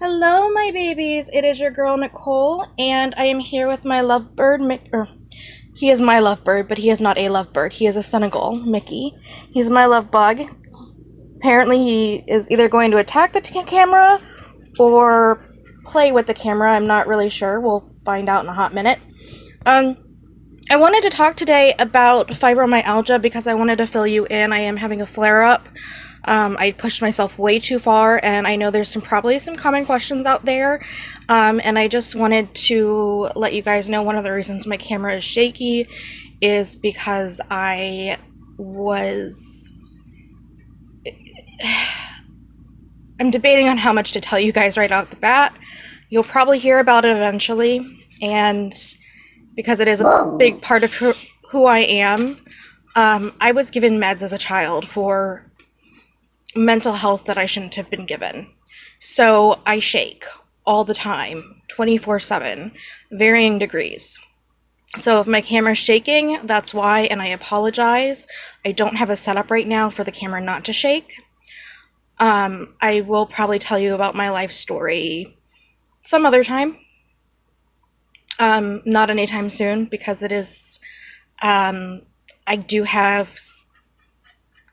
Hello, my babies. It is your girl Nicole, and I am here with my lovebird. He is my lovebird, but he is not a lovebird. He is a Senegal Mickey. He's my love bug. Apparently, he is either going to attack the camera or play with the camera. I'm not really sure. We'll find out in a hot minute. Um, I wanted to talk today about fibromyalgia because I wanted to fill you in. I am having a flare up. I pushed myself way too far, and I know there's probably some common questions out there, and I just wanted to let you guys know one of the reasons my camera is shaky is because I'm debating on how much to tell you guys right off the bat. You'll probably hear about it eventually, and because it is a big part of who I am, I was given meds as a child for mental health that I shouldn't have been given. So I shake all the time, 24/7, varying degrees. So if my camera's shaking, that's why, and I apologize. I don't have a setup right now for the camera not to shake. I will probably tell you about my life story some other time. Not anytime soon, because it is, I do have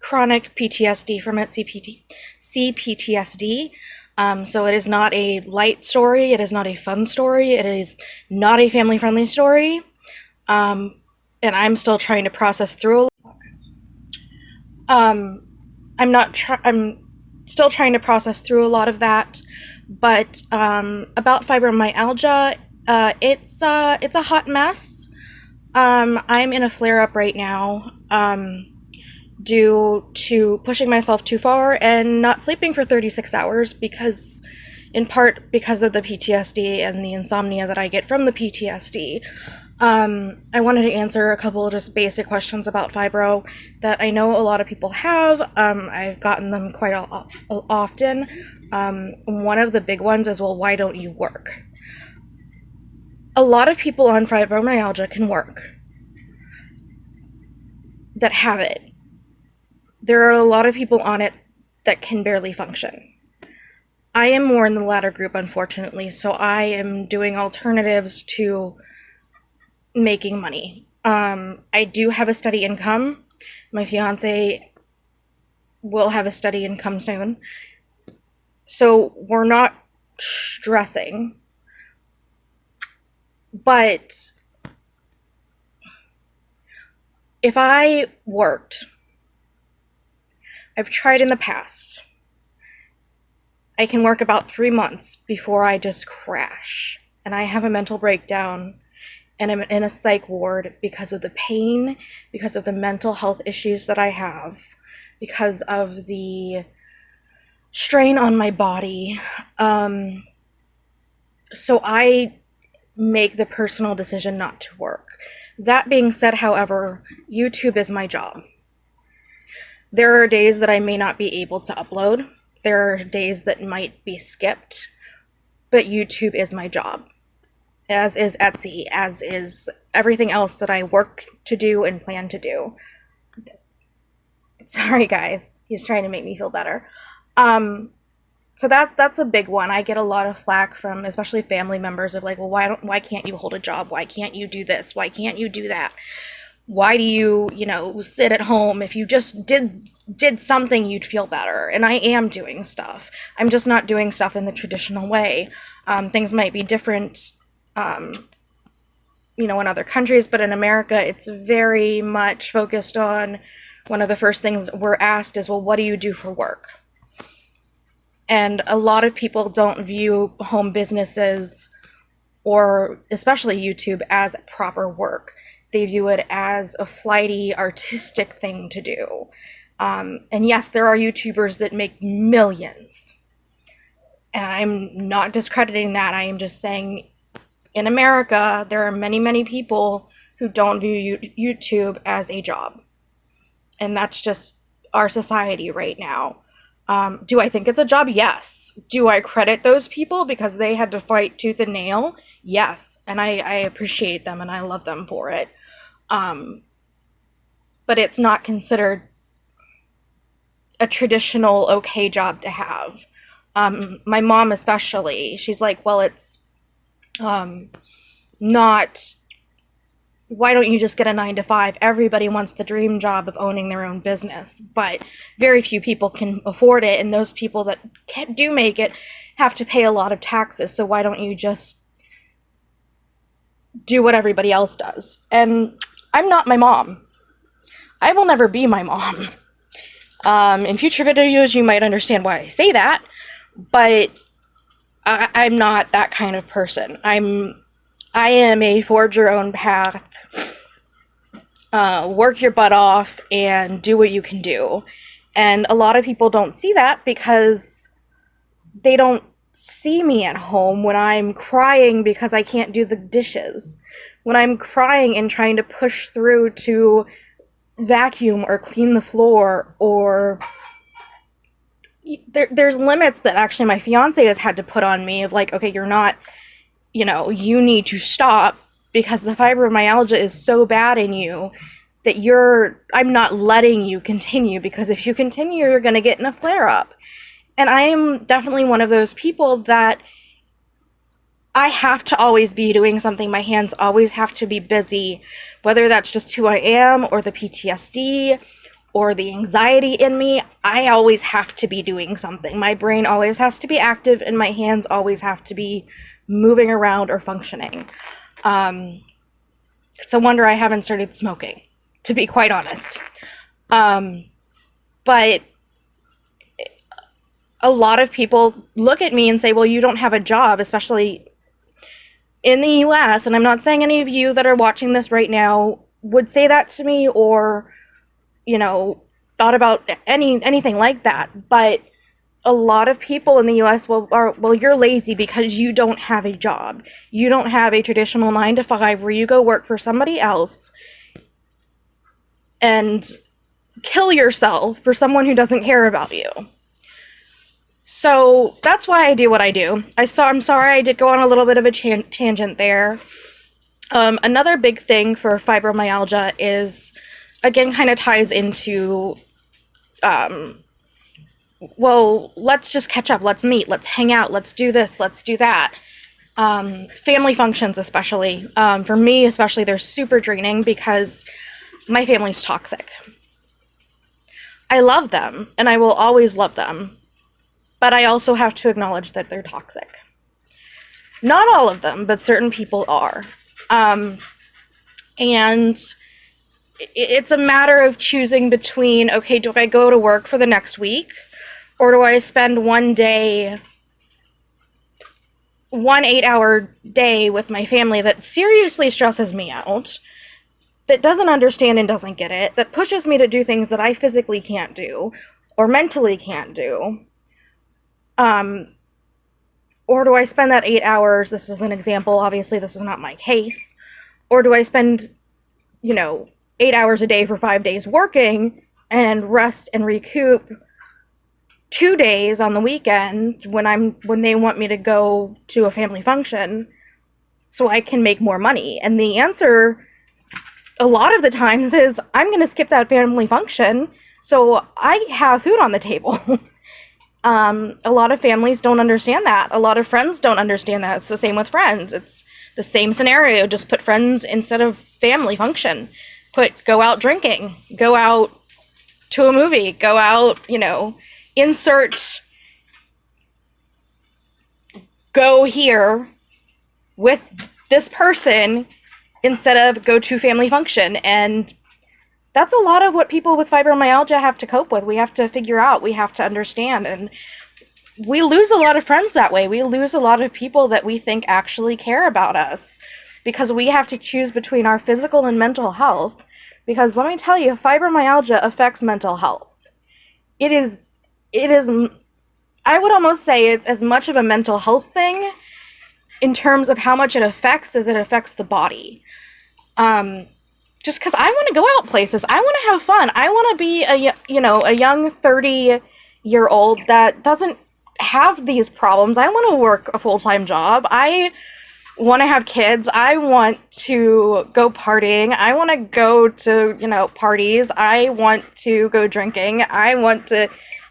chronic PTSD from it, CPTSD. So it is not a light story. It is not a fun story. It is not a family-friendly story. And I'm still trying to process through. I'm still trying to process through a lot of that. But about fibromyalgia, it's a hot mess. I'm in a flare-up right now. Due to pushing myself too far and not sleeping for 36 hours in part because of the PTSD and the insomnia that I get from the PTSD. I wanted to answer a couple of just basic questions about fibro that I know a lot of people have. I've gotten them quite often. One of the big ones is, well, why don't you work? A lot of people on fibromyalgia can work that have it. There are a lot of people on it that can barely function. I am more in the latter group, unfortunately, so I am doing alternatives to making money. I do have a steady income. My fiance will have a steady income soon. So we're not stressing. But if I worked, I've tried in the past. I can work about 3 months before I just crash. And I have a mental breakdown, and I'm in a psych ward because of the pain, because of the mental health issues that I have, because of the strain on my body. So I make the personal decision not to work. That being said, however, YouTube is my job. There are days that I may not be able to upload. There are days that might be skipped, but YouTube is my job, as is Etsy, as is everything else that I work to do and plan to do. Sorry, guys. He's trying to make me feel better. So that's a big one. I get a lot of flack from especially family members of like, well, why can't you hold a job? Why can't you do this? Why can't you do that? Why do you, sit at home? If you just did something, you'd feel better. And I am doing stuff. I'm just not doing stuff in the traditional way. Things might be different, in other countries, but in America, it's very much focused on one of the first things we're asked is, well, what do you do for work? And a lot of people don't view home businesses, or especially YouTube, as proper work. They view it as a flighty, artistic thing to do. And yes, there are YouTubers that make millions. And I'm not discrediting that. I am just saying, in America, there are many, many people who don't view YouTube as a job. And that's just our society right now. Do I think it's a job? Yes. Do I credit those people because they had to fight tooth and nail? Yes. And I appreciate them and I love them for it. But it's not considered a traditional okay job to have. My mom especially, she's like, well, it's not, why don't you just get a 9 to 5? Everybody wants the dream job of owning their own business, but very few people can afford it, and those people that do make it have to pay a lot of taxes, so why don't you just do what everybody else does? And I'm not my mom. I will never be my mom. In future videos, you might understand why I say that, but I'm not that kind of person. I am a forge your own path, work your butt off, and do what you can do. And a lot of people don't see that because they don't see me at home when I'm crying because I can't do the dishes, when I'm crying and trying to push through to vacuum or clean the floor, or there's limits that actually my fiance has had to put on me of like, okay, you're not, you need to stop because the fibromyalgia is so bad in you that I'm not letting you continue, because if you continue, you're going to get in a flare-up. And I am definitely one of those people that I have to always be doing something. My hands always have to be busy, whether that's just who I am or the PTSD or the anxiety in me. I always have to be doing something. My brain always has to be active, and my hands always have to be moving around or functioning. It's a wonder I haven't started smoking, to be quite honest. But a lot of people look at me and say, well, you don't have a job, especially in the US, and I'm not saying any of you that are watching this right now would say that to me or, thought about anything like that, but a lot of people in the US well, you're lazy because you don't have a job. You don't have a traditional 9 to 5 where you go work for somebody else and kill yourself for someone who doesn't care about you. So that's why I do what I do. I'm sorry I did go on a little bit of a tangent there. Another big thing for fibromyalgia is, again, kind of ties into, well, let's just catch up, let's meet, let's hang out, let's do this, let's do that. Family functions especially. For me especially, they're super draining because my family's toxic. I love them, and I will always love them. But I also have to acknowledge that they're toxic. Not all of them, but certain people are. And it's a matter of choosing between, okay, do I go to work for the next week? Or do I spend one 8-hour day with my family that seriously stresses me out, that doesn't understand and doesn't get it, that pushes me to do things that I physically can't do, or mentally can't do? Or do I spend that 8 hours, this is an example, obviously this is not my case, or do I spend, 8 hours a day for 5 days working and rest and recoup 2 days on the weekend when they want me to go to a family function so I can make more money? And the answer a lot of the times is I'm going to skip that family function so I have food on the table. A lot of families don't understand that. A lot of friends don't understand that. It's the same with friends. It's the same scenario. Just put friends instead of family function. Go out drinking. Go out to a movie. Go out, insert go here with this person instead of go to family function. And that's a lot of what people with fibromyalgia have to cope with. We have to figure out, we have to understand, and we lose a lot of friends that way. We lose a lot of people that we think actually care about us because we have to choose between our physical and mental health. Because let me tell you, fibromyalgia affects mental health. It is, I would almost say it's as much of a mental health thing in terms of how much it affects as it affects the body. Just because I want to go out places. I want to have fun. I want to be a young 30-year-old that doesn't have these problems. I want to work a full-time job. I want to have kids. I want to go partying. I want to go to, parties. I want to go drinking. I want to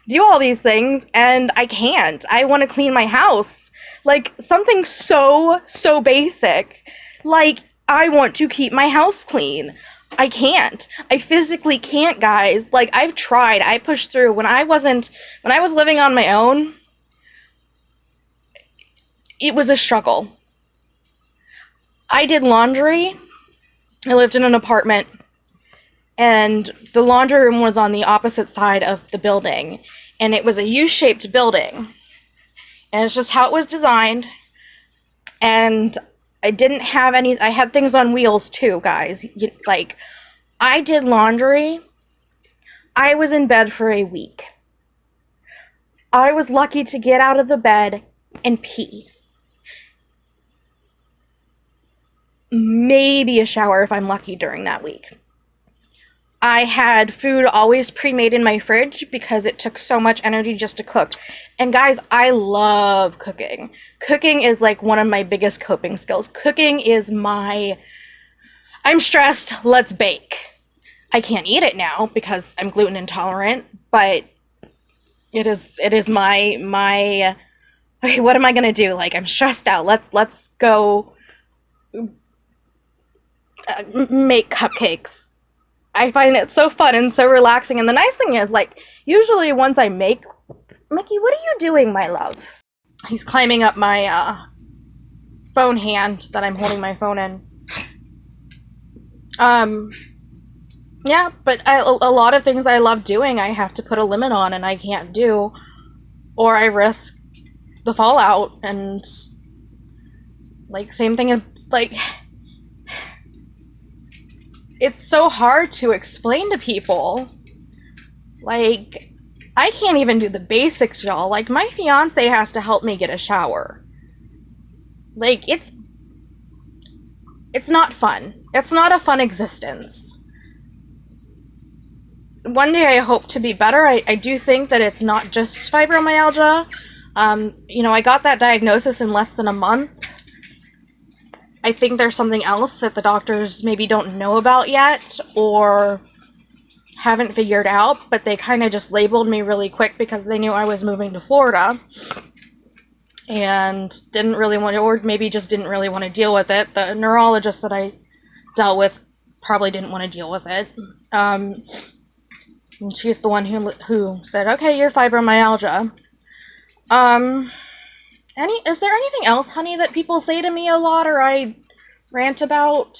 do all these things, and I can't. I want to clean my house. Like, something so basic. Like, I want to keep my house clean. I can't. I physically can't, guys. Like, I've tried. I pushed through. When I was living on my own, it was a struggle. I did laundry. I lived in an apartment, and the laundry room was on the opposite side of the building, and it was a U-shaped building, and it's just how it was designed. And I had things on wheels too, guys. Like, I did laundry. I was in bed for a week. I was lucky to get out of the bed and pee. Maybe a shower if I'm lucky during that week. I had food always pre-made in my fridge because it took so much energy just to cook. And guys, I love cooking. Cooking is like one of my biggest coping skills. Cooking is I'm stressed, let's bake. I can't eat it now because I'm gluten intolerant, but it is my okay, what am I gonna do? Like, I'm stressed out. Let's go make cupcakes. I find it so fun and so relaxing. And the nice thing is, like, usually once I make, Mickey, what are you doing, my love? He's climbing up my phone hand that I'm holding my phone in. Yeah, but a lot of things I love doing, I have to put a limit on, and I can't do, or I risk the fallout. And like, same thing, like, it's so hard to explain to people. Like, I can't even do the basics, y'all. Like, my fiance has to help me get a shower. Like, it's not fun. It's not a fun existence. One day I hope to be better. I do think that it's not just fibromyalgia. I got that diagnosis in less than a month. I think there's something else that the doctors maybe don't know about yet or haven't figured out, but they kind of just labeled me really quick because they knew I was moving to Florida and didn't really want to, or maybe just didn't really want to deal with it. The neurologist that I dealt with probably didn't want to deal with it. And she's the one who said, okay, you're fibromyalgia. Is there anything else, honey, that people say to me a lot or I rant about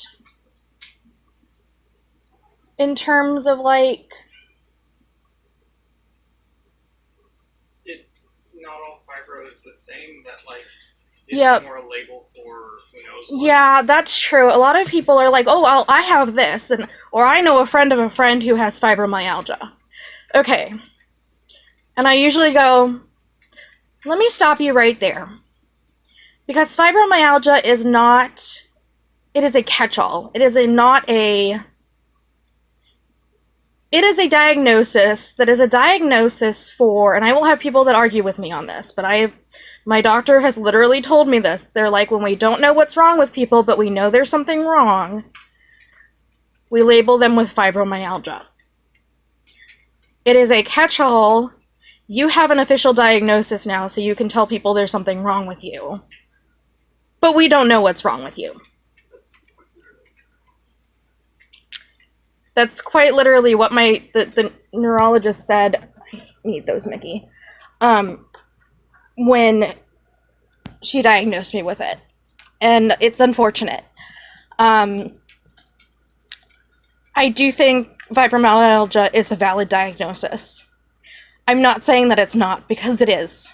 in terms of, like... Not all fibro is the same, that, like, it's more a label for who knows what. Yeah, that's true. A lot of people are like, oh, well, I have this, or I know a friend of a friend who has fibromyalgia. Okay. And I usually go, let me stop you right there. Because fibromyalgia is not... It is a catch-all. It is a diagnosis that is a diagnosis for, and I will have people that argue with me on this, but my doctor has literally told me this. They're like, when we don't know what's wrong with people, but we know there's something wrong, we label them with fibromyalgia. It is a catch-all. You have an official diagnosis now, so you can tell people there's something wrong with you. But we don't know what's wrong with you. That's quite literally what the neurologist said. I need those, Mickey. When she diagnosed me with it. And it's unfortunate. I do think fibromyalgia is a valid diagnosis. I'm not saying that it's not, because it is.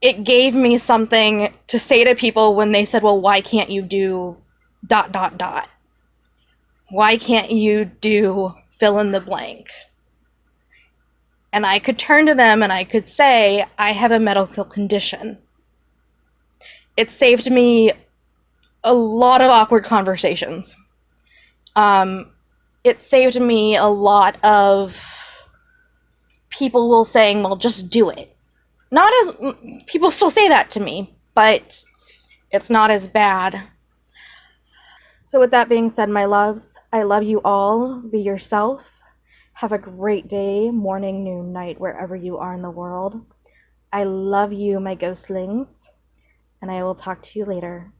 It gave me something to say to people when they said, well, why can't you do ... Why can't you do fill in the blank? And I could turn to them and I could say, I have a medical condition. It saved me a lot of awkward conversations. It saved me a lot of people will saying, well, just do it. People still say that to me, but it's not as bad. So with that being said, my loves, I love you all. Be yourself. Have a great day, morning, noon, night, wherever you are in the world. I love you, my ghostlings, and I will talk to you later.